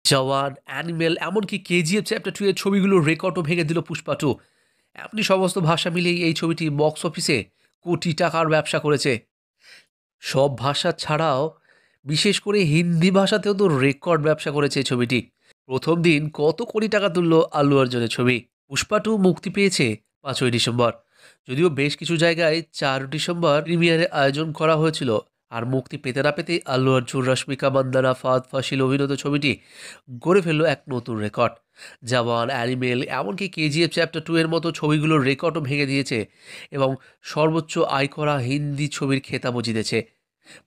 জওয়ান, animal এমনকি KGF chapter 2 এর ছবিগুলোর রেকর্ডও ভেঙে দিল পুষ্পা 2। এমনি সমস্ত ভাষা মিলিয়েই এই ছবিটি বক্স অফিসে কোটি টাকার ব্যবসা করেছে। সব ভাষা ছাড়াও বিশেষ করে হিন্দি ভাষাতেও তো রেকর্ড ব্যবসা করেছে এই ছবিটি। প্রথম দিন কত কোটি টাকা তুলল আল্লু অর্জুনের ছবি। পুষ্পা 2 মুক্তি পেয়েছে 5ই ডিসেম্বর। যদিও বেশ কিছু জায়গায় 4 ডিসেম্বর প্রিমিয়ারের আয়োজন করা হয়েছিল। আর মুক্তি পেতে না পেতেই আল্লু অর্জুন, রশ্মিকা মান্দানা, ফাহাদ ফাসিল অভিনীত ছবিটি গড়ে ফেলল এক নতুন রেকর্ড। জওয়ান, অ্যানিমেল এমনকি কেজিএফ চ্যাপ্টার 2 এর মতো ছবিগুলোর রেকর্ডও ভেঙে দিয়েছে এবং সর্বোচ্চ আয় করা হিন্দি ছবির খেতাবও জিতেছে।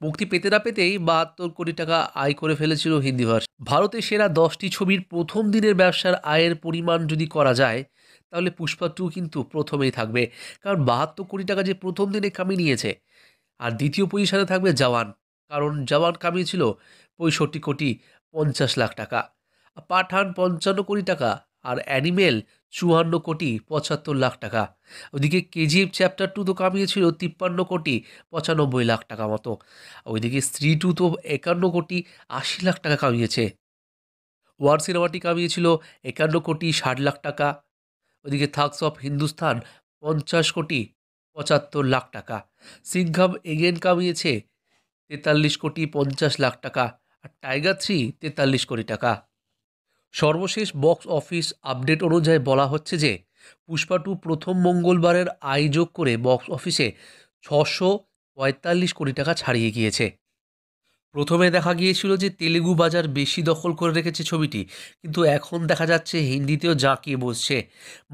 মুক্তি পেতে না পেতেই ৭২ কোটি টাকা আয় করে ফেলেছিল হিন্দি ভাষা। ভারতের সেরা 10টি ছবির প্রথম দিনের ব্যবসার আয়ের পরিমাণ যদি করা যায়, তাহলে পুষ্পা 2 কিন্তু প্রথমেই থাকবে। কারণ ৭২ কোটি টাকা যে প্রথম দিনে কামিয়ে নিয়েছে। আর দ্বিতীয় পজিশনে থাকবে জওয়ান। কারণ জওয়ান কামিয়েছিল ৬৫ কোটি ৫০ লাখ টাকা। পাঠান ৫৫ কোটি টাকা। আর অ্যানিমেল ৫৪ কোটি ৭৫ লাখ টাকা। ওইদিকে কেজিএফ চ্যাপ্টার 2 তো কামিয়েছিল ৫৩ কোটি ৯৫ লাখ টাকা মতো। ওইদিকে স্ত্রী 2 তো ৫১ কোটি ৮০ লাখ টাকা কামিয়েছে। ওয়ার সিনেমাটি কামিয়েছিল ৫১ কোটি ৬০ লাখ টাকা। ওইদিকে থাগস অফ হিন্দুস্তান ৫০ কোটি ৭৫ লাখ টাকা। সিংঘাম এগেন কামিয়েছে ৪৩ কোটি ৫০ লাখ টাকা। আর টাইগার 3 ৪৩ কোটি টাকা। সর্বশেষ বক্স অফিস আপডেট অনুযায়ী বলা হচ্ছে যে পুষ্পা 2 প্রথম মঙ্গলবারের আয় যোগ করে বক্স অফিসে ৬৪৫ কোটি টাকা ছাড়িয়ে গিয়েছে। প্রথমে দেখা গিয়েছিল যে তেলেগু বাজার বেশি দখল করে রেখেছে ছবিটি, কিন্তু এখন দেখা যাচ্ছে হিন্দিতেও জাঁকিয়ে বসছে।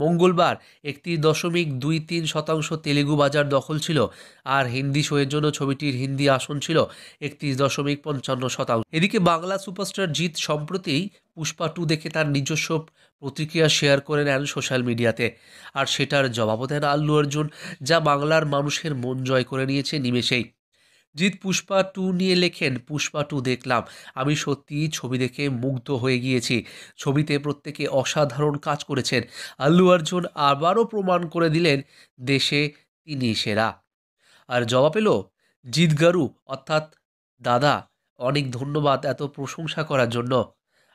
মঙ্গলবার ৩১.23% তেলেগু বাজার দখল ছিল। আর হিন্দি শোয়ের জন্য ছবিটির হিন্দি আসন ছিল ৩১.৫৫%। এদিকে বাংলা সুপারস্টার জিৎ সম্প্রতি পুষ্পা 2 দেখে তার নিজস্ব প্রতিক্রিয়া শেয়ার করে নেন সোশ্যাল মিডিয়াতে। আর সেটার জবাবও দেন আল্লু অর্জুন, যা বাংলার মানুষের মন জয় করে নিয়েছে নিমেষেই। জিৎ পুষ্পা 2 নিয়ে লেখেন, পুষ্পা 2 দেখলাম, আমি সত্যিই ছবি দেখে মুগ্ধ হয়ে গিয়েছি। ছবিতে প্রত্যেকে অসাধারণ কাজ করেছেন। আল্লু অর্জুন আবারও প্রমাণ করে দিলেন দেশে তিনি সেরা। আর জবাব এলো জিৎ গারু, অর্থাৎ দাদা, অনেক ধন্যবাদ এত প্রশংসা করার জন্য।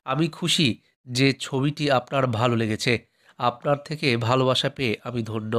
আমি খুশি যে ছবিটি আপনার ভালো লেগেছে। আপনার থেকে ভালোবাসা পেয়ে আমি ধন্য।